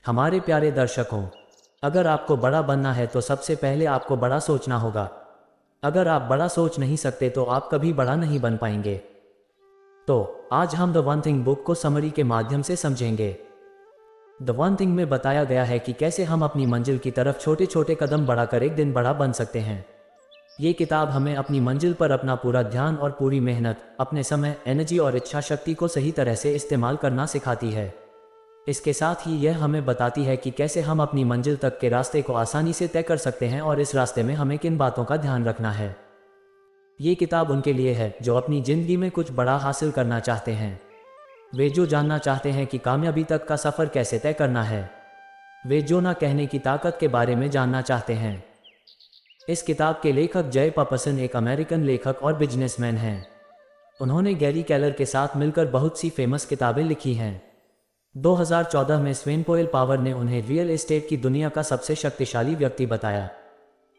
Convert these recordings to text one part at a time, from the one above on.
हमारे प्यारे दर्शकों, अगर आपको बड़ा बनना है तो सबसे पहले आपको बड़ा सोचना होगा। अगर आप बड़ा सोच नहीं सकते तो आप कभी बड़ा नहीं बन पाएंगे। तो आज हम द वन थिंग बुक को समरी के माध्यम से समझेंगे। द वन थिंग में बताया गया है कि कैसे हम अपनी मंजिल की तरफ छोटे छोटे कदम बढ़ाकर एक दिन बड़ा बन सकते हैं। ये किताब हमें अपनी मंजिल पर अपना पूरा ध्यान और पूरी मेहनत, अपने समय, एनर्जी और इच्छा शक्ति को सही तरह से इस्तेमाल करना सिखाती है। इसके साथ ही यह हमें बताती है कि कैसे हम अपनी मंजिल तक के रास्ते को आसानी से तय कर सकते हैं और इस रास्ते में हमें किन बातों का ध्यान रखना है। ये किताब उनके लिए है जो अपनी ज़िंदगी में कुछ बड़ा हासिल करना चाहते हैं। वे जो जानना चाहते हैं कि कामयाबी तक का सफ़र कैसे तय करना है। वे जो ना कहने की ताकत के बारे में जानना चाहते हैं। इस किताब के लेखक जय पापसन एक अमेरिकन लेखक और बिजनेसमैन हैं। उन्होंने गैरी केलर के साथ मिलकर बहुत सी फेमस किताबें लिखी हैं। 2014 में स्वेन पोएल पावर ने उन्हें रियल एस्टेट की दुनिया का सबसे शक्तिशाली व्यक्ति बताया।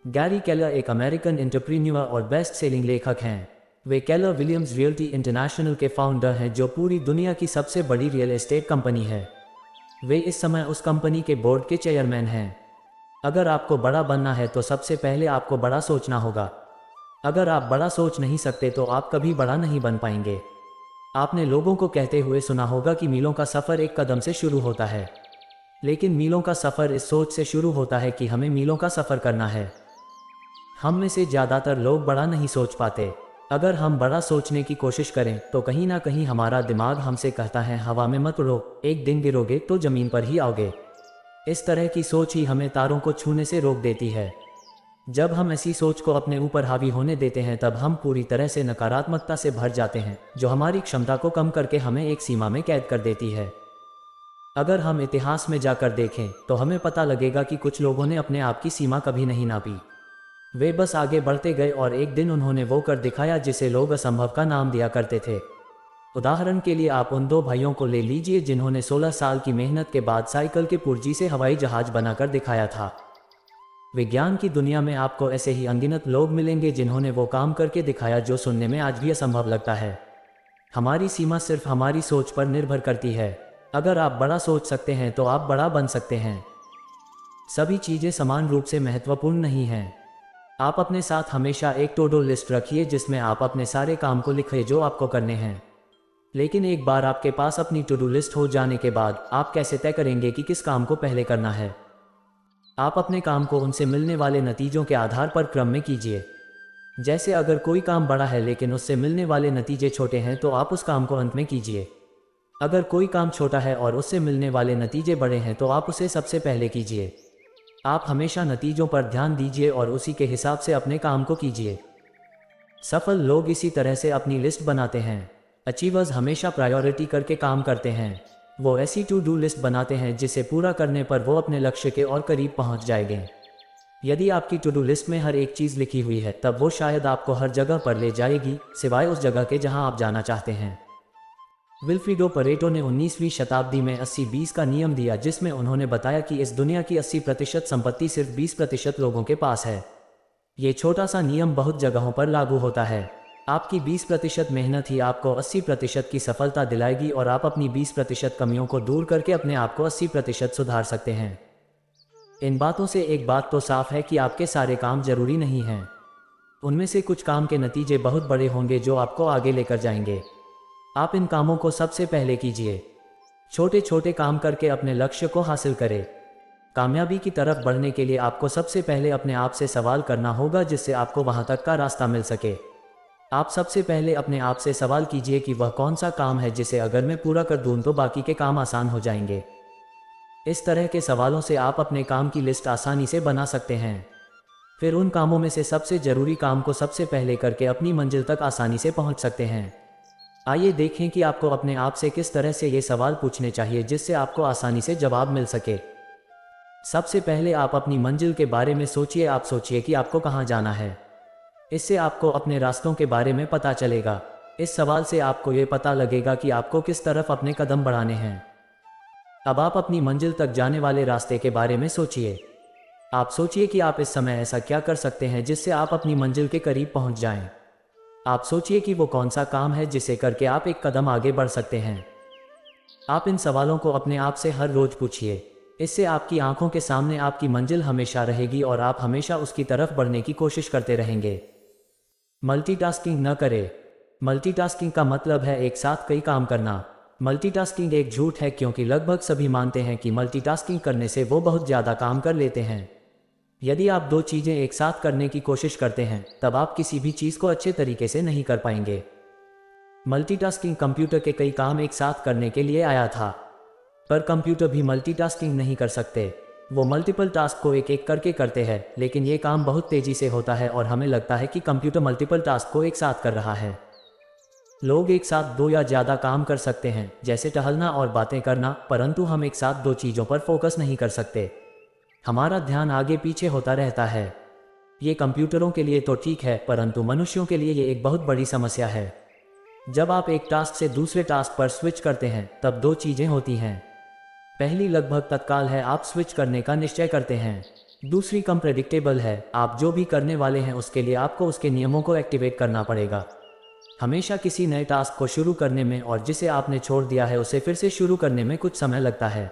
गैरी केलर एक अमेरिकन एंटरप्रेन्योर और बेस्ट सेलिंग लेखक हैं। वे केलर विलियम्स रियल्टी इंटरनेशनल के फाउंडर हैं, जो पूरी दुनिया की सबसे बड़ी रियल एस्टेट कंपनी है। वे इस समय उस कंपनी के बोर्ड के चेयरमैन हैं। अगर आपको बड़ा बनना है तो सबसे पहले आपको बड़ा सोचना होगा। अगर आप बड़ा सोच नहीं सकते तो आप कभी बड़ा नहीं बन पाएंगे। आपने लोगों को कहते हुए सुना होगा कि मीलों का सफ़र एक कदम से शुरू होता है, लेकिन मीलों का सफ़र इस सोच से शुरू होता है कि हमें मीलों का सफ़र करना है। हम में से ज़्यादातर लोग बड़ा नहीं सोच पाते। अगर हम बड़ा सोचने की कोशिश करें तो कहीं ना कहीं हमारा दिमाग हमसे कहता है, हवा में मत उड़ो, एक दिन गिरोगे तो ज़मीन पर ही आओगे। इस तरह की सोच ही हमें तारों को छूने से रोक देती है। जब हम ऐसी सोच को अपने ऊपर हावी होने देते हैं तब हम पूरी तरह से नकारात्मकता से भर जाते हैं, जो हमारी क्षमता को कम करके हमें एक सीमा में कैद कर देती है। अगर हम इतिहास में जाकर देखें तो हमें पता लगेगा कि कुछ लोगों ने अपने आप की सीमा कभी नहीं नापी। वे बस आगे बढ़ते गए और एक दिन उन्होंने वो कर दिखाया जिसे लोग असंभव का नाम दिया करते थे। उदाहरण के लिए आप उन दो भाइयों को ले लीजिए जिन्होंने 16 साल की मेहनत के बाद साइकिल के पुर्जी से हवाई जहाज बनाकर दिखाया था। विज्ञान की दुनिया में आपको ऐसे ही अनगिनत लोग मिलेंगे जिन्होंने वो काम करके दिखाया जो सुनने में आज भी असंभव लगता है। हमारी सीमा सिर्फ हमारी सोच पर निर्भर करती है। अगर आप बड़ा सोच सकते हैं तो आप बड़ा बन सकते हैं। सभी चीज़ें समान रूप से महत्वपूर्ण नहीं हैं। आप अपने साथ हमेशा एक टू डू लिस्ट रखिए जिसमें आप अपने सारे काम को लिखें जो आपको करने हैं। लेकिन एक बार आपके पास अपनी टू डू लिस्ट हो जाने के बाद आप कैसे तय करेंगे कि किस काम को पहले करना है? आप अपने काम को उनसे मिलने वाले नतीजों के आधार पर क्रम में कीजिए। जैसे अगर कोई काम बड़ा है लेकिन उससे मिलने वाले नतीजे छोटे हैं तो आप उस काम को अंत में कीजिए। अगर कोई काम छोटा है और उससे मिलने वाले नतीजे बड़े हैं तो आप उसे सबसे पहले कीजिए। आप हमेशा नतीजों पर ध्यान दीजिए और उसी के हिसाब से अपने काम को कीजिए। सफल लोग इसी तरह से अपनी लिस्ट बनाते हैं। अचीवर्स हमेशा प्रायोरिटी करके काम करते हैं। वो ऐसी टू डू लिस्ट बनाते हैं जिसे पूरा करने पर वो अपने लक्ष्य के और करीब पहुंच जाएंगे। यदि आपकी टू डू लिस्ट में हर एक चीज़ लिखी हुई है तब वो शायद आपको हर जगह पर ले जाएगी, सिवाय उस जगह के जहां आप जाना चाहते हैं। विल्फ्रीडो परेटो ने 19वीं शताब्दी में 80-20 का नियम दिया, जिसमें उन्होंने बताया कि इस दुनिया की 80% संपत्ति सिर्फ 20% लोगों के पास है। ये छोटा सा नियम बहुत जगहों पर लागू होता है। आपकी 20% मेहनत ही आपको 80% की सफलता दिलाएगी और आप अपनी 20% कमियों को दूर करके अपने आप को 80% सुधार सकते हैं। इन बातों से एक बात तो साफ है कि आपके सारे काम जरूरी नहीं हैं। उनमें से कुछ काम के नतीजे बहुत बड़े होंगे जो आपको आगे लेकर जाएंगे। आप इन कामों को सबसे पहले कीजिए। छोटे छोटे काम करके अपने लक्ष्य को हासिल करें। कामयाबी की तरफ बढ़ने के लिए आपको सबसे पहले अपने आप से सवाल करना होगा जिससे आपको वहां तक का रास्ता मिल सके। आप सबसे पहले अपने आप से सवाल कीजिए कि वह कौन सा काम है जिसे अगर मैं पूरा कर दूं तो बाकी के काम आसान हो जाएंगे। इस तरह के सवालों से आप अपने काम की लिस्ट आसानी से बना सकते हैं। फिर उन कामों में से सबसे ज़रूरी काम को सबसे पहले करके अपनी मंजिल तक आसानी से पहुंच सकते हैं। आइए देखें कि आपको अपने आप से किस तरह से ये सवाल पूछने चाहिए जिससे आपको आसानी से जवाब मिल सके। सबसे पहले आप अपनी मंजिल के बारे में सोचिए। आप सोचिए कि आपको कहाँ जाना है। इससे आपको अपने रास्तों के बारे में पता चलेगा। इस सवाल से आपको ये पता लगेगा कि आपको किस तरफ अपने कदम बढ़ाने हैं। अब आप अपनी मंजिल तक जाने वाले रास्ते के बारे में सोचिए। आप सोचिए कि आप इस समय ऐसा क्या कर सकते हैं जिससे आप अपनी मंजिल के करीब पहुंच जाएं। आप सोचिए कि वो कौन सा काम है जिसे करके आप एक कदम आगे बढ़ सकते हैं। आप इन सवालों को अपने आप से हर रोज पूछिए। इससे आपकी आंखों के सामने आपकी मंजिल हमेशा रहेगी और आप हमेशा उसकी तरफ बढ़ने की कोशिश करते रहेंगे। मल्टीटास्किंग न करें। मल्टीटास्किंग का मतलब है एक साथ कई काम करना। मल्टीटास्किंग एक झूठ है क्योंकि लगभग सभी मानते हैं कि मल्टीटास्किंग करने से वो बहुत ज़्यादा काम कर लेते हैं। यदि आप दो चीज़ें एक साथ करने की कोशिश करते हैं तब आप किसी भी चीज़ को अच्छे तरीके से नहीं कर पाएंगे। मल्टीटास्किंग कंप्यूटर के कई काम एक साथ करने के लिए आया था, पर कंप्यूटर भी मल्टीटास्किंग नहीं कर सकते। वो मल्टीपल टास्क को एक एक करके करते हैं, लेकिन ये काम बहुत तेज़ी से होता है और हमें लगता है कि कंप्यूटर मल्टीपल टास्क को एक साथ कर रहा है। लोग एक साथ दो या ज़्यादा काम कर सकते हैं, जैसे टहलना और बातें करना, परंतु हम एक साथ दो चीज़ों पर फोकस नहीं कर सकते। हमारा ध्यान आगे पीछे होता रहता है। ये कंप्यूटरों के लिए तो ठीक है, परंतु मनुष्यों के लिए ये एक बहुत बड़ी समस्या है। जब आप एक टास्क से दूसरे टास्क पर स्विच करते हैं तब दो चीज़ें होती हैं। पहली लगभग तत्काल है, आप स्विच करने का निश्चय करते हैं। दूसरी कम प्रेडिक्टेबल है, आप जो भी करने वाले हैं उसके लिए आपको उसके नियमों को एक्टिवेट करना पड़ेगा। हमेशा किसी नए टास्क को शुरू करने में और जिसे आपने छोड़ दिया है उसे फिर से शुरू करने में कुछ समय लगता है,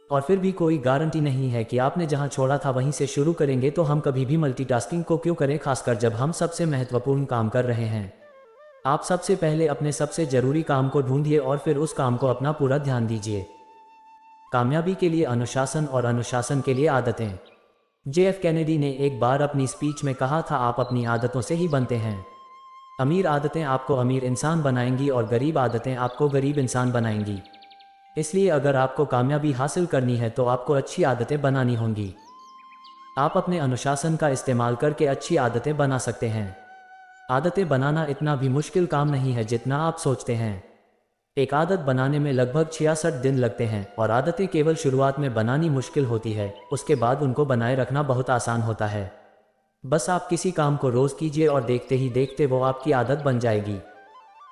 और फिर भी कोई गारंटी नहीं है कि आपने जहां छोड़ा था वहीं से शुरू करेंगे। तो हम कभी भी मल्टीटास्किंग को क्यों करें, खासकर जब हम सबसे महत्वपूर्ण काम कर रहे हैं। आप सबसे पहले अपने सबसे ज़रूरी काम को ढूंढिए और फिर उस काम को अपना पूरा ध्यान दीजिए। कामयाबी के लिए अनुशासन और अनुशासन के लिए आदतें। JF कैनेडी ने एक बार अपनी स्पीच में कहा था, आप अपनी आदतों से ही बनते हैं। अमीर आदतें आपको अमीर इंसान बनाएंगी और गरीब आदतें आपको गरीब इंसान बनाएंगी। इसलिए अगर आपको कामयाबी हासिल करनी है तो आपको अच्छी आदतें बनानी होंगी। आप अपने अनुशासन का इस्तेमाल करके अच्छी आदतें बना सकते हैं। आदतें बनाना इतना भी मुश्किल काम नहीं है जितना आप सोचते हैं। एक आदत बनाने में लगभग 66 दिन लगते हैं और आदतें केवल शुरुआत में बनानी मुश्किल होती है, उसके बाद उनको बनाए रखना बहुत आसान होता है। बस आप किसी काम को रोज़ कीजिए और देखते ही देखते वो आपकी आदत बन जाएगी।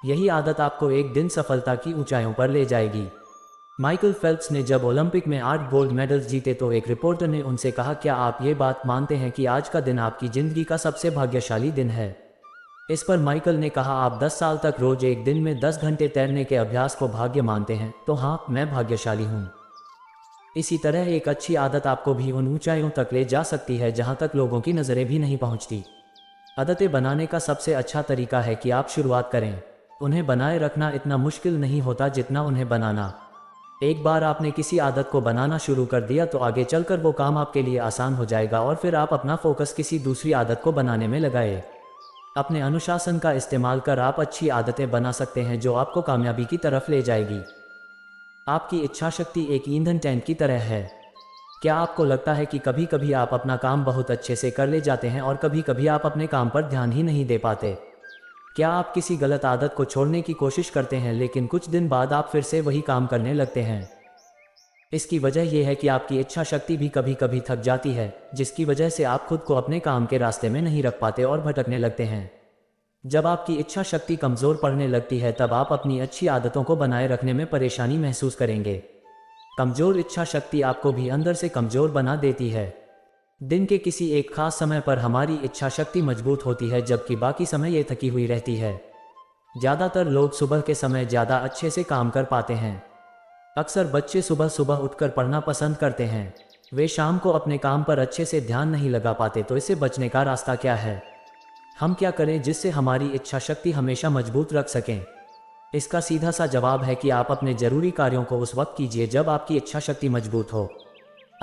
यही आदत आपको एक दिन सफलता की ऊंचाइयों पर ले जाएगी। माइकल फेल्प्स ने जब ओलंपिक में 8 गोल्ड मेडल्स जीते तो एक रिपोर्टर ने उनसे कहा, क्या आप ये बात मानते हैं कि आज का दिन आपकी ज़िंदगी का सबसे भाग्यशाली दिन है? इस पर माइकल ने कहा, आप 10 साल तक रोज एक दिन में 10 घंटे तैरने के अभ्यास को भाग्य मानते हैं, तो हाँ, मैं भाग्यशाली हूँ। इसी तरह एक अच्छी आदत आपको भी उन ऊंचाइयों तक ले जा सकती है जहाँ तक लोगों की नज़रें भी नहीं पहुँचती। आदतें बनाने का सबसे अच्छा तरीका है कि आप शुरुआत करें। उन्हें बनाए रखना इतना मुश्किल नहीं होता जितना उन्हें बनाना। एक बार आपने किसी आदत को बनाना शुरू कर दिया तो आगे चलकर वो काम आपके लिए आसान हो जाएगा और फिर आप अपना फोकस किसी दूसरी आदत को बनाने में लगाए। अपने अनुशासन का इस्तेमाल कर आप अच्छी आदतें बना सकते हैं जो आपको कामयाबी की तरफ ले जाएगी। आपकी इच्छा शक्ति एक ईंधन टैंक की तरह है। क्या आपको लगता है कि कभी कभी आप अपना काम बहुत अच्छे से कर ले जाते हैं और कभी कभी आप अपने काम पर ध्यान ही नहीं दे पाते? क्या आप किसी गलत आदत को छोड़ने की कोशिश करते हैं लेकिन कुछ दिन बाद आप फिर से वही काम करने लगते हैं? इसकी वजह यह है कि आपकी इच्छा शक्ति भी कभी कभी थक जाती है, जिसकी वजह से आप खुद को अपने काम के रास्ते में नहीं रख पाते और भटकने लगते हैं। जब आपकी इच्छा शक्ति कमज़ोर पड़ने लगती है तब आप अपनी अच्छी आदतों को बनाए रखने में परेशानी महसूस करेंगे। कमज़ोर इच्छा शक्ति आपको भी अंदर से कमज़ोर बना देती है। दिन के किसी एक खास समय पर हमारी इच्छा शक्ति मजबूत होती है जबकि बाकी समय ये थकी हुई रहती है। ज़्यादातर लोग सुबह के समय ज़्यादा अच्छे से काम कर पाते हैं। अक्सर बच्चे सुबह सुबह उठकर पढ़ना पसंद करते हैं। वे शाम को अपने काम पर अच्छे से ध्यान नहीं लगा पाते। तो इससे बचने का रास्ता क्या है? हम क्या करें जिससे हमारी इच्छा शक्ति हमेशा मजबूत रख सकें? इसका सीधा सा जवाब है कि आप अपने ज़रूरी कार्यों को उस वक्त कीजिए जब आपकी इच्छा शक्ति मजबूत हो।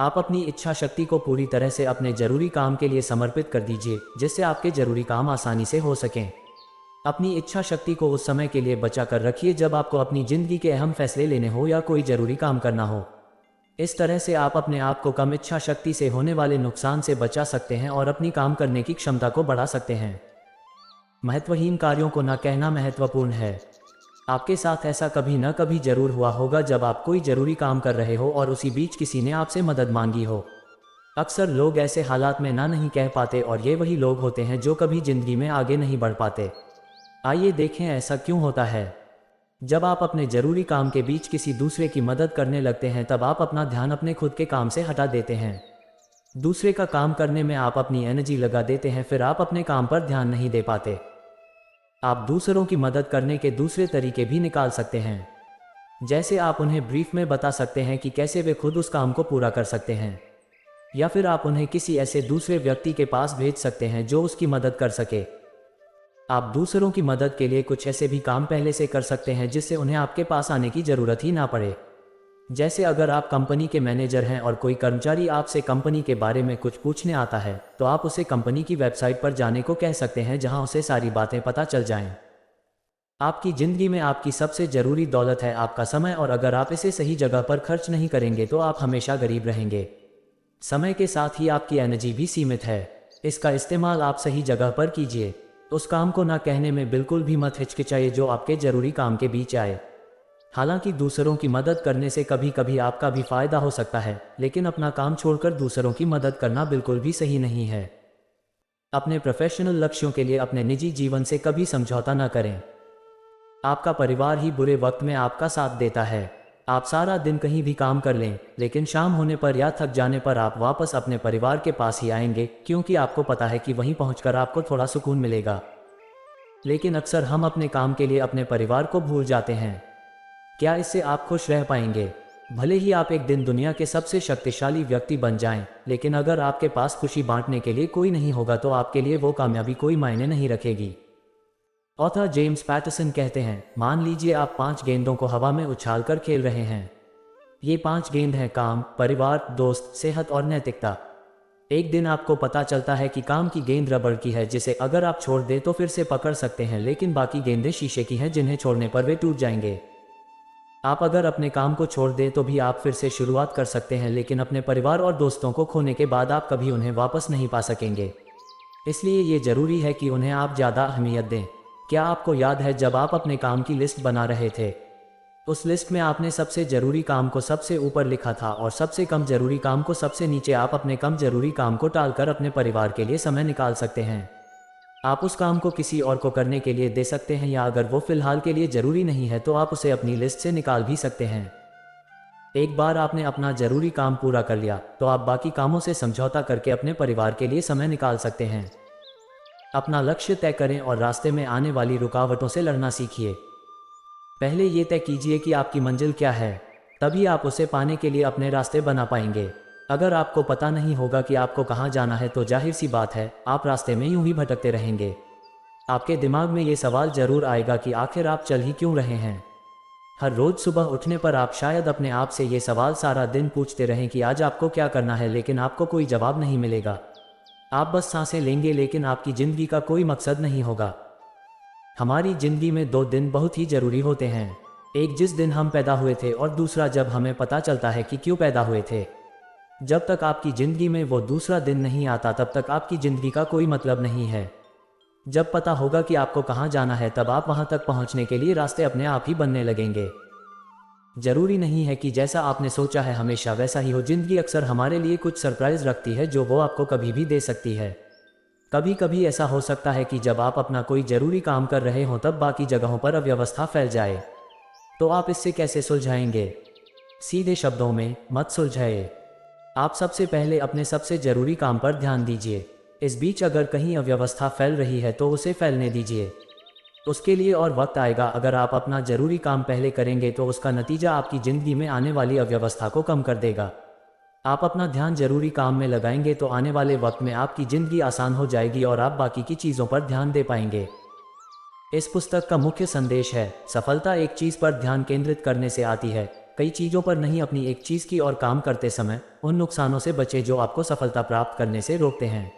आप अपनी इच्छा शक्ति को पूरी तरह से अपने ज़रूरी काम के लिए समर्पित कर दीजिए, जिससे आपके ज़रूरी काम आसानी से हो सकें। अपनी इच्छा शक्ति को उस समय के लिए बचा कर रखिए जब आपको अपनी ज़िंदगी के अहम फैसले लेने हो या कोई ज़रूरी काम करना हो। इस तरह से आप अपने आप को कम इच्छा शक्ति से होने वाले नुकसान से बचा सकते हैं और अपनी काम करने की क्षमता को बढ़ा सकते हैं। महत्वहीन कार्यों को न कहना महत्वपूर्ण है। आपके साथ ऐसा कभी न कभी जरूर हुआ होगा जब आप कोई ज़रूरी काम कर रहे हो और उसी बीच किसी ने आपसे मदद मांगी हो। अक्सर लोग ऐसे हालात में ना नहीं कह पाते और ये वही लोग होते हैं जो कभी ज़िंदगी में आगे नहीं बढ़ पाते। आइए देखें ऐसा क्यों होता है। जब आप अपने ज़रूरी काम के बीच किसी दूसरे की मदद करने लगते हैं तब आप अपना ध्यान अपने खुद के काम से हटा देते हैं। दूसरे का काम करने में आप अपनी एनर्जी लगा देते हैं, फिर आप अपने काम पर ध्यान नहीं दे पाते। आप दूसरों की मदद करने के दूसरे तरीके भी निकाल सकते हैं। जैसे आप उन्हें ब्रीफ में बता सकते हैं कि कैसे वे खुद उस काम को पूरा कर सकते हैं, या फिर आप उन्हें किसी ऐसे दूसरे व्यक्ति के पास भेज सकते हैं जो उसकी मदद कर सके। आप दूसरों की मदद के लिए कुछ ऐसे भी काम पहले से कर सकते हैं जिससे उन्हें आपके पास आने की ज़रूरत ही ना पड़े। जैसे अगर आप कंपनी के मैनेजर हैं और कोई कर्मचारी आपसे कंपनी के बारे में कुछ पूछने आता है, तो आप उसे कंपनी की वेबसाइट पर जाने को कह सकते हैं जहां उसे सारी बातें पता चल जाएं। आपकी ज़िंदगी में आपकी सबसे ज़रूरी दौलत है आपका समय, और अगर आप इसे सही जगह पर खर्च नहीं करेंगे तो आप हमेशा गरीब रहेंगे। समय के साथ ही आपकी एनर्जी भी सीमित है, इसका इस्तेमाल आप सही जगह पर कीजिए। उस काम को ना कहने में बिल्कुल भी मत हिचकिचाइए जो आपके ज़रूरी काम के बीच आए। हालांकि दूसरों की मदद करने से कभी कभी आपका भी फायदा हो सकता है, लेकिन अपना काम छोड़कर दूसरों की मदद करना बिल्कुल भी सही नहीं है। अपने प्रोफेशनल लक्ष्यों के लिए अपने निजी जीवन से कभी समझौता न करें। आपका परिवार ही बुरे वक्त में आपका साथ देता है। आप सारा दिन कहीं भी काम कर लें, लेकिन शाम होने पर या थक जाने पर आप वापस अपने परिवार के पास ही आएंगे, क्योंकि आपको पता है कि वहीं पहुंचकर आपको थोड़ा सुकून मिलेगा। लेकिन अक्सर हम अपने काम के लिए अपने परिवार को भूल जाते हैं। क्या इससे आप खुश रह पाएंगे? भले ही आप एक दिन दुनिया के सबसे शक्तिशाली व्यक्ति बन जाएं, लेकिन अगर आपके पास खुशी बांटने के लिए कोई नहीं होगा तो आपके लिए वो कामयाबी कोई मायने नहीं रखेगी। ऑथर जेम्स पैटरसन कहते हैं, मान लीजिए आप 5 गेंदों को हवा में उछालकर खेल रहे हैं। ये 5 गेंद हैं काम, परिवार, दोस्त, सेहत और नैतिकता। एक दिन आपको पता चलता है कि काम की गेंद रबड़ की है जिसे अगर आप छोड़ दें तो फिर से पकड़ सकते हैं, लेकिन बाकी गेंदें शीशे की हैं जिन्हें छोड़ने पर वे टूट जाएंगे। आप अगर अपने काम को छोड़ दें तो भी आप फिर से शुरुआत कर सकते हैं, लेकिन अपने परिवार और दोस्तों को खोने के बाद आप कभी उन्हें वापस नहीं पा सकेंगे। इसलिए ये ज़रूरी है कि उन्हें आप ज़्यादा अहमियत दें। क्या आपको याद है जब आप अपने काम की लिस्ट बना रहे थे? उस लिस्ट में आपने सबसे ज़रूरी काम को सबसे ऊपर लिखा था और सबसे कम ज़रूरी काम को सबसे नीचे। आप अपने कम ज़रूरी काम को टालकर अपने परिवार के लिए समय निकाल सकते हैं। आप उस काम को किसी और को करने के लिए दे सकते हैं, या अगर वो फिलहाल के लिए ज़रूरी नहीं है तो आप उसे अपनी लिस्ट से निकाल भी सकते हैं। एक बार आपने अपना ज़रूरी काम पूरा कर लिया तो आप बाकी कामों से समझौता करके अपने परिवार के लिए समय निकाल सकते हैं। अपना लक्ष्य तय करें और रास्ते में आने वाली रुकावटों से लड़ना सीखिए। पहले ये तय कीजिए कि आपकी मंजिल क्या है, तभी आप उसे पाने के लिए अपने रास्ते बना पाएंगे। अगर आपको पता नहीं होगा कि आपको कहाँ जाना है तो जाहिर सी बात है आप रास्ते में यूं ही भटकते रहेंगे। आपके दिमाग में ये सवाल जरूर आएगा कि आखिर आप चल ही क्यों रहे हैं। हर रोज सुबह उठने पर आप शायद अपने आप से ये सवाल सारा दिन पूछते रहें कि आज आपको क्या करना है, लेकिन आपको कोई जवाब नहीं मिलेगा। आप बस सांसें लेंगे, लेकिन आपकी ज़िंदगी का कोई मकसद नहीं होगा। हमारी ज़िंदगी में 2 दिन बहुत ही ज़रूरी होते हैं, एक जिस दिन हम पैदा हुए थे और दूसरा जब हमें पता चलता है कि क्यों पैदा हुए थे। जब तक आपकी ज़िंदगी में वो दूसरा दिन नहीं आता तब तक आपकी ज़िंदगी का कोई मतलब नहीं है। जब पता होगा कि आपको कहाँ जाना है तब आप वहाँ तक पहुँचने के लिए रास्ते अपने आप ही बनने लगेंगे। ज़रूरी नहीं है कि जैसा आपने सोचा है हमेशा वैसा ही हो। ज़िंदगी अक्सर हमारे लिए कुछ सरप्राइज़ रखती है जो वो आपको कभी भी दे सकती है। कभी कभी ऐसा हो सकता है कि जब आप अपना कोई ज़रूरी काम कर रहे हों तब बाकी जगहों पर अव्यवस्था फैल जाए। तो आप इससे कैसे सुलझाएंगे? सीधे शब्दों में, मत सुलझाइए। आप सबसे पहले अपने सबसे ज़रूरी काम पर ध्यान दीजिए। इस बीच अगर कहीं अव्यवस्था फैल रही है तो उसे फैलने दीजिए। उसके लिए और वक्त आएगा। अगर आप अपना ज़रूरी काम पहले करेंगे तो उसका नतीजा आपकी ज़िंदगी में आने वाली अव्यवस्था को कम कर देगा। आप अपना ध्यान ज़रूरी काम में लगाएंगे तो आने वाले वक्त में आपकी ज़िंदगी आसान हो जाएगी और आप बाकी की चीज़ों पर ध्यान दे पाएंगे। इस पुस्तक का मुख्य संदेश है, सफलता एक चीज़ पर ध्यान केंद्रित करने से आती है, कई चीज़ों पर नहीं। अपनी एक चीज़ की और काम करते समय उन नुकसानों से बचें जो आपको सफलता प्राप्त करने से रोकते हैं।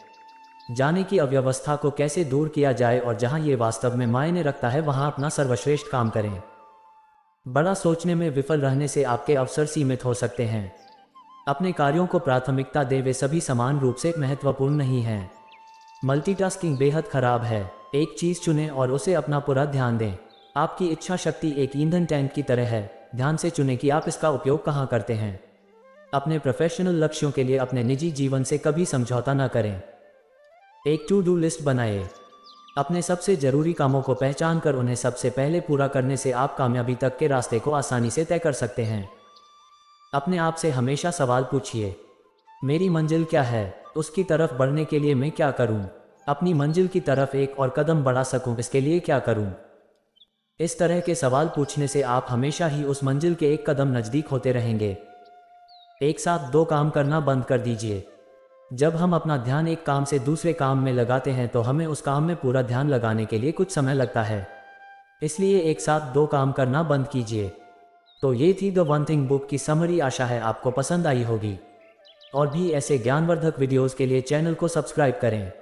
जाने की अव्यवस्था को कैसे दूर किया जाए और जहां ये वास्तव में मायने रखता है वहां अपना सर्वश्रेष्ठ काम करें। बड़ा सोचने में विफल रहने से आपके अवसर सीमित हो सकते हैं। अपने कार्यों को प्राथमिकता दें, वे सभी समान रूप से महत्वपूर्ण नहीं हैं। मल्टीटास्किंग बेहद खराब है। एक चीज़ चुनें और उसे अपना पूरा ध्यान दें। आपकी इच्छा शक्ति एक ईंधन टैंक की तरह है। ध्यान से चुनें कि आप इसका उपयोग कहाँ करते हैं। अपने प्रोफेशनल लक्ष्यों के लिए अपने निजी जीवन से कभी समझौता न करें। एक टू डू लिस्ट बनाएं। अपने सबसे ज़रूरी कामों को पहचान कर उन्हें सबसे पहले पूरा करने से आप कामयाबी तक के रास्ते को आसानी से तय कर सकते हैं। अपने आप से हमेशा सवाल पूछिए, मेरी मंजिल क्या है? उसकी तरफ बढ़ने के लिए मैं क्या करूं? अपनी मंजिल की तरफ एक और कदम बढ़ा सकूं, इसके लिए क्या करूं? इस तरह के सवाल पूछने से आप हमेशा ही उस मंजिल के एक कदम नज़दीक होते रहेंगे। एक साथ दो काम करना बंद कर दीजिए। जब हम अपना ध्यान एक काम से दूसरे काम में लगाते हैं तो हमें उस काम में पूरा ध्यान लगाने के लिए कुछ समय लगता है। इसलिए एक साथ दो काम करना बंद कीजिए। तो ये थी द वन थिंग बुक की समरी। आशा है आपको पसंद आई होगी। और भी ऐसे ज्ञानवर्धक वीडियोस के लिए चैनल को सब्सक्राइब करें।